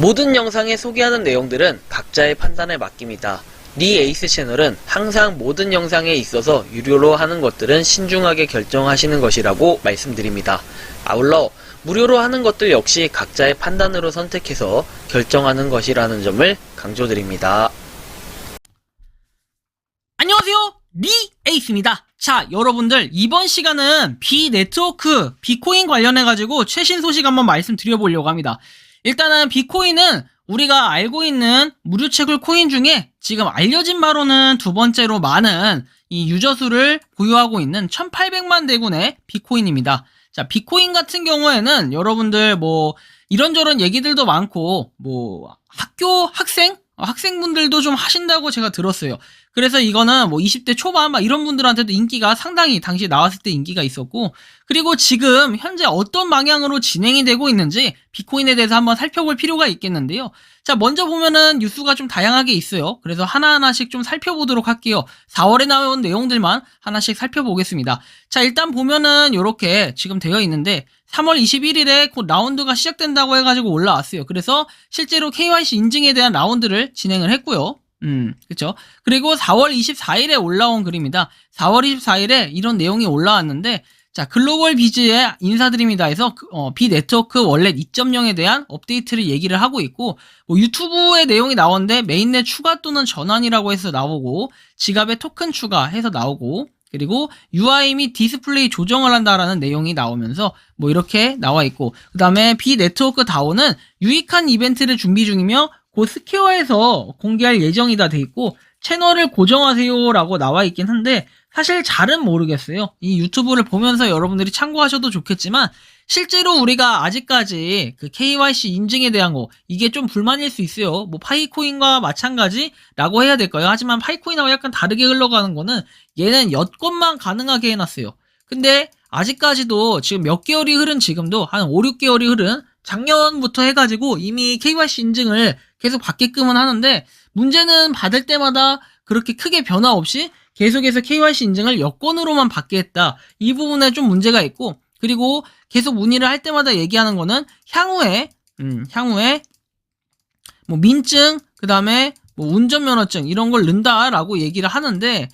모든 영상에 소개하는 내용들은 각자의 판단에 맡깁니다. 니 에이스 채널은 항상 모든 영상에 있어서 유료로 하는 것들은 신중하게 결정하시는 것이라고 말씀드립니다. 아울러 무료로 하는 것들 역시 각자의 판단으로 선택해서 결정하는 것이라는 점을 강조드립니다. 안녕하세요, 니 에이스입니다. 자, 여러분들 이번 시간은 비네트워크, 비코인 관련해가지고 최신 소식 한번 말씀드려보려고 합니다. 일단은 비코인은 우리가 알고 있는 무료 채굴 코인 중에 지금 알려진 바로는 두 번째로 많은 이 유저 수를 보유하고 있는 1800만 대군의 비코인입니다. 자, 비코인 같은 경우에는 여러분들 이런저런 얘기들도 많고 학생분들도 좀 하신다고 제가 들었어요. 그래서 이거는 20대 초반 이런 분들한테도 인기가 상당히 당시 나왔을 때 인기가 있었고, 그리고 지금 현재 어떤 방향으로 진행이 되고 있는지 비코인에 대해서 한번 살펴볼 필요가 있겠는데요. 자, 먼저 보면은 뉴스가 좀 다양하게 있어요. 그래서 하나하나씩 좀 살펴보도록 할게요. 4월에 나온 내용들만 하나씩 살펴보겠습니다. 자, 일단 보면은 이렇게 지금 되어 있는데 3월 21일에 곧 라운드가 시작된다고 해가지고 올라왔어요. 그래서 실제로 KYC 인증에 대한 라운드를 진행을 했고요. 그쵸. 그리고 4월 24일에 올라온 글입니다. 4월 24일에 이런 내용이 올라왔는데, 자, 글로벌 비즈에 인사드립니다 해서 비네트워크 월렛 2.0에 대한 업데이트를 얘기를 하고 있고, 유튜브의 내용이 나오는데 메인넷 추가 또는 전환이라고 해서 나오고, 지갑에 토큰 추가해서 나오고, 그리고 UI 및 디스플레이 조정을 한다라는 내용이 나오면서 이렇게 나와 있고, 그 다음에 비네트워크 다오는 유익한 이벤트를 준비 중이며 곧 스퀘어에서 공개할 예정이다 돼 있고, 채널을 고정하세요 라고 나와 있긴 한데 사실 잘은 모르겠어요. 이 유튜브를 보면서 여러분들이 참고하셔도 좋겠지만, 실제로 우리가 아직까지 그 KYC 인증에 대한 거 이게 좀 불만일 수 있어요. 파이코인과 마찬가지라고 해야 될까요? 하지만 파이코인하고 약간 다르게 흘러가는 거는 얘는 여권만 가능하게 해놨어요. 근데 아직까지도 지금 몇 개월이 흐른 지금도 한 5, 6개월이 흐른 작년부터 해가지고 이미 KYC 인증을 계속 받게끔은 하는데, 문제는 받을 때마다 그렇게 크게 변화 없이 계속해서 KYC 인증을 여권으로만 받게 했다. 이 부분에 좀 문제가 있고, 그리고 계속 문의를 할 때마다 얘기하는 거는 향후에 민증, 그 다음에 운전면허증 이런 걸 넣는다라고 얘기를 하는데,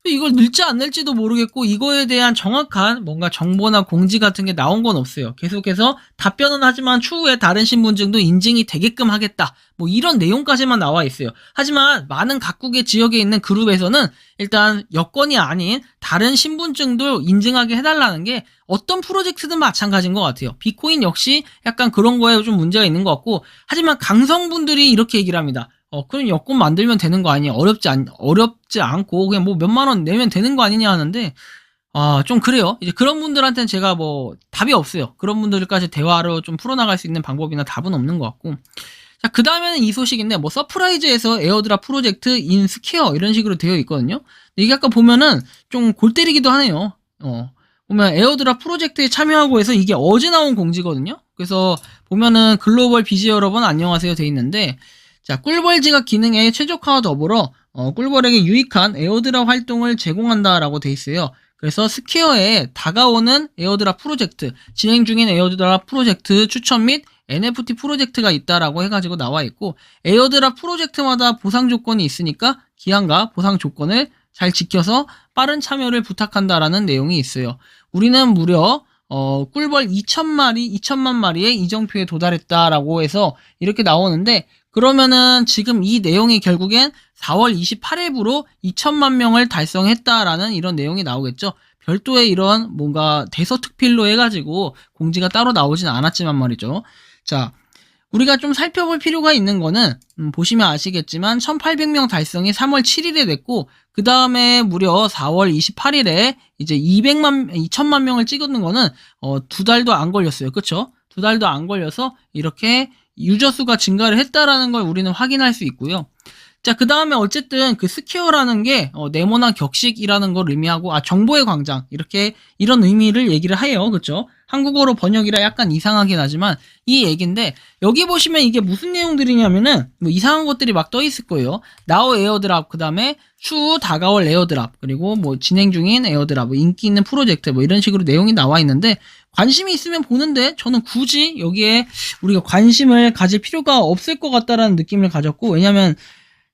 이걸 넣을지 안 넣을지도 모르겠고, 이거에 대한 정확한 뭔가 정보나 공지 같은 게 나온 건 없어요. 계속해서 답변은 하지만 추후에 다른 신분증도 인증이 되게끔 하겠다, 이런 내용까지만 나와 있어요. 하지만 많은 각국의 지역에 있는 그룹에서는 일단 여권이 아닌 다른 신분증도 인증하게 해달라는 게 어떤 프로젝트든 마찬가지인 것 같아요. 비코인 역시 약간 그런 거에 좀 문제가 있는 것 같고, 하지만 강성분들이 이렇게 얘기를 합니다. 그럼 여권 만들면 되는 거 아니야? 어렵지 않고 그냥 몇만 원 내면 되는 거 아니냐 하는데, 좀 그래요. 이제 그런 분들한테는 제가 답이 없어요. 그런 분들까지 대화로 좀 풀어나갈 수 있는 방법이나 답은 없는 것 같고. 자, 그 다음에는 이 소식인데, 서프라이즈에서 에어드랍 프로젝트 인 스퀘어 이런 식으로 되어 있거든요. 이게 아까 보면은 좀 골 때리기도 하네요. 보면 에어드랍 프로젝트에 참여하고 해서 이게 어제 나온 공지거든요. 그래서 보면은 글로벌 비즈 여러분 안녕하세요 돼 있는데, 자, 꿀벌 지갑 기능의 최적화와 더불어 꿀벌에게 유익한 에어드랍 활동을 제공한다라고 돼 있어요. 그래서 스퀘어에 다가오는 에어드랍 프로젝트, 진행 중인 에어드랍 프로젝트 추천 및 NFT 프로젝트가 있다라고 해가지고 나와 있고, 에어드랍 프로젝트마다 보상 조건이 있으니까 기한과 보상 조건을 잘 지켜서 빠른 참여를 부탁한다라는 내용이 있어요. 우리는 무려 꿀벌 2천만 마리의 이정표에 도달했다라고 해서 이렇게 나오는데, 그러면은 지금 이 내용이 결국엔 4월 28일부로 2천만 명을 달성했다라는 이런 내용이 나오겠죠. 별도의 이런 뭔가 대서특필로 해가지고 공지가 따로 나오진 않았지만 말이죠. 자, 우리가 좀 살펴볼 필요가 있는 거는 보시면 아시겠지만 1800명 달성이 3월 7일에 됐고, 그 다음에 무려 4월 28일에 이제 2천만 명을 찍었는 거는 2달도 안 걸렸어요. 그쵸? 2달도 안 걸려서 이렇게 유저 수가 증가를 했다라는 걸 우리는 확인할 수 있고요. 자, 그 다음에 어쨌든 그 스퀘어라는 게 네모난 격식이라는 걸 의미하고, 정보의 광장 이런 의미를 얘기를 해요. 그쵸? 한국어로 번역이라 약간 이상하긴 하지만 이 얘기인데, 여기 보시면 이게 무슨 내용들이냐면은 이상한 것들이 막 떠 있을 거예요. 나우 에어드랍, 그 다음에 추후 다가올 에어드랍, 그리고 진행 중인 에어드랍, 인기 있는 프로젝트 이런 식으로 내용이 나와 있는데, 관심이 있으면 보는데 저는 굳이 여기에 우리가 관심을 가질 필요가 없을 것 같다라는 느낌을 가졌고, 왜냐면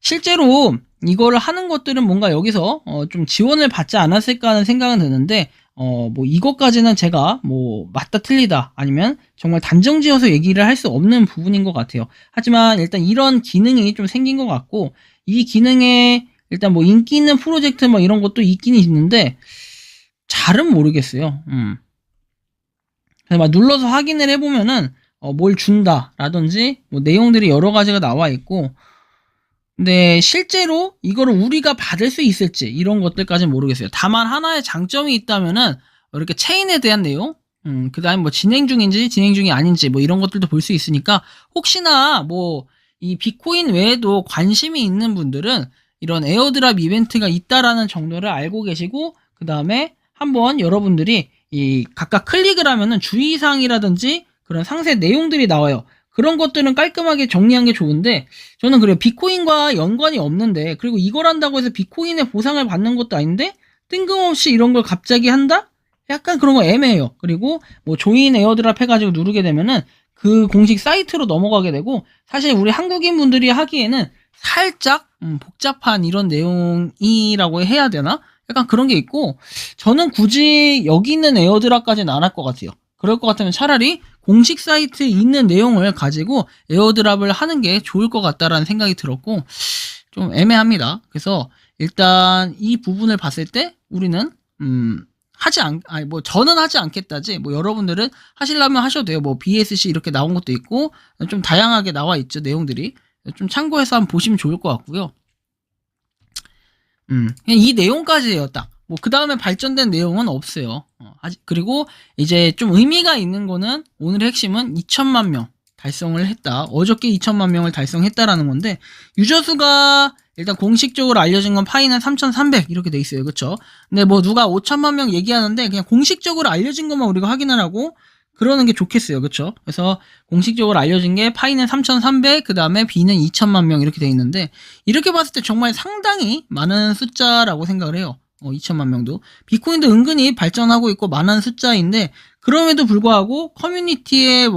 실제로 이거를 하는 것들은 뭔가 여기서 좀 지원을 받지 않았을까 하는 생각은 드는데, 뭐 이것까지는 제가 뭐 맞다 틀리다 아니면 정말 단정지어서 얘기를 할 수 없는 부분인 것 같아요. 하지만 일단 이런 기능이 좀 생긴 것 같고, 이 기능에 일단 뭐 인기 있는 프로젝트 뭐 이런 것도 있긴 있는데 잘은 모르겠어요. 그래서 막 눌러서 확인을 해보면은 뭘 준다라든지 뭐 내용들이 여러 가지가 나와 있고, 근데 실제로 이거를 우리가 받을 수 있을지 이런 것들까지는 모르겠어요. 다만 하나의 장점이 있다면은 이렇게 체인에 대한 내용, 그 다음에 뭐 진행 중인지 진행 중이 아닌지 뭐 이런 것들도 볼 수 있으니까, 혹시나 뭐 이 비트코인 외에도 관심이 있는 분들은 이런 에어드랍 이벤트가 있다라는 정도를 알고 계시고, 그 다음에 한번 여러분들이 이 각각 클릭을 하면은 주의사항이라든지 그런 상세 내용들이 나와요. 그런 것들은 깔끔하게 정리한 게 좋은데, 저는 그래요. 비트코인과 연관이 없는데, 그리고 이걸 한다고 해서 비트코인의 보상을 받는 것도 아닌데 뜬금없이 이런 걸 갑자기 한다? 약간 그런 거 애매해요. 그리고 뭐 조인 에어드랍 해가지고 누르게 되면은 그 공식 사이트로 넘어가게 되고, 사실 우리 한국인 분들이 하기에는 살짝 복잡한 이런 내용이라고 해야 되나? 약간 그런 게 있고, 저는 굳이 여기 있는 에어드랍까지는 안 할 것 같아요. 그럴 것 같으면 차라리 공식 사이트에 있는 내용을 가지고 에어드랍을 하는 게 좋을 것 같다라는 생각이 들었고, 좀 애매합니다. 그래서 일단 이 부분을 봤을 때 우리는 뭐 저는 하지 않겠다지, 뭐 여러분들은 하시려면 하셔도 돼요. 뭐 BSC 이렇게 나온 것도 있고 좀 다양하게 나와 있죠, 내용들이. 좀 참고해서 한번 보시면 좋을 것 같고요. 그냥 이 내용까지예요, 딱. 뭐 그 다음에 발전된 내용은 없어요. 그리고 이제 좀 의미가 있는 거는, 오늘의 핵심은 2천만 명 달성을 했다. 어저께 2천만 명을 달성했다라는 건데, 유저 수가 일단 공식적으로 알려진 건 파이는 3,300 이렇게 돼 있어요. 그쵸? 근데 뭐 누가 5천만 명 얘기하는데 그냥 공식적으로 알려진 것만 우리가 확인을 하고 그러는 게 좋겠어요. 그쵸? 그래서 공식적으로 알려진 게 파이는 3,300, 그 다음에 B는 2천만 명 이렇게 돼 있는데, 이렇게 봤을 때 정말 상당히 많은 숫자라고 생각을 해요. 2천만 명도. 비트코인도 은근히 발전하고 있고 많은 숫자인데, 그럼에도 불구하고 커뮤니티가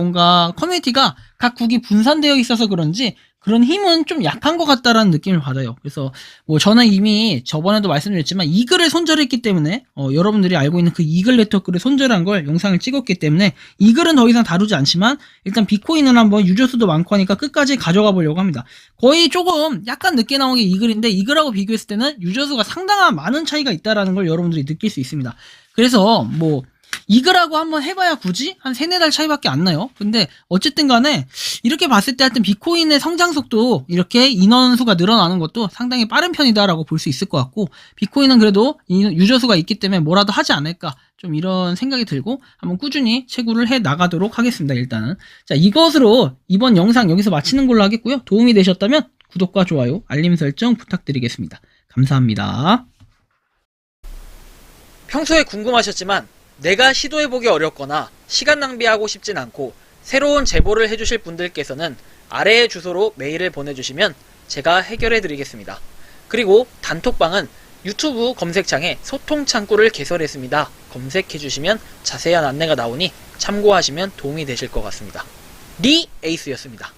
각 국이 분산되어 있어서 그런지 그런 힘은 좀 약한 것 같다라는 느낌을 받아요. 그래서 뭐 저는 이미 저번에도 말씀드렸지만 이글을 손절했기 때문에, 여러분들이 알고 있는 그 이글 네트워크를 손절한 걸 영상을 찍었기 때문에 이글은 더 이상 다루지 않지만, 일단 비트코인은 한번 유저 수도 많고 하니까 끝까지 가져가 보려고 합니다. 거의 조금 약간 늦게 나온 게 이글인데, 이글하고 비교했을 때는 유저 수가 상당한 많은 차이가 있다라는 걸 여러분들이 느낄 수 있습니다. 그래서 뭐 이글하고 한번 해봐야 굳이 한 3-4달 차이밖에 안 나요. 근데 어쨌든 간에 이렇게 봤을 때 하여튼 비트코인의 성장 속도, 이렇게 인원수가 늘어나는 것도 상당히 빠른 편이다라고 볼 수 있을 것 같고, 비트코인은 그래도 유저 수가 있기 때문에 뭐라도 하지 않을까, 좀 이런 생각이 들고 한번 꾸준히 채굴을 해 나가도록 하겠습니다. 일단은 자, 이것으로 이번 영상 여기서 마치는 걸로 하겠고요. 도움이 되셨다면 구독과 좋아요, 알림 설정 부탁드리겠습니다. 감사합니다. 평소에 궁금하셨지만 내가 시도해보기 어렵거나 시간 낭비하고 싶진 않고 새로운 제보를 해주실 분들께서는 아래의 주소로 메일을 보내주시면 제가 해결해드리겠습니다. 그리고 단톡방은 유튜브 검색창에 소통 창구를 개설했습니다. 검색해주시면 자세한 안내가 나오니 참고하시면 도움이 되실 것 같습니다. 리 에이스였습니다.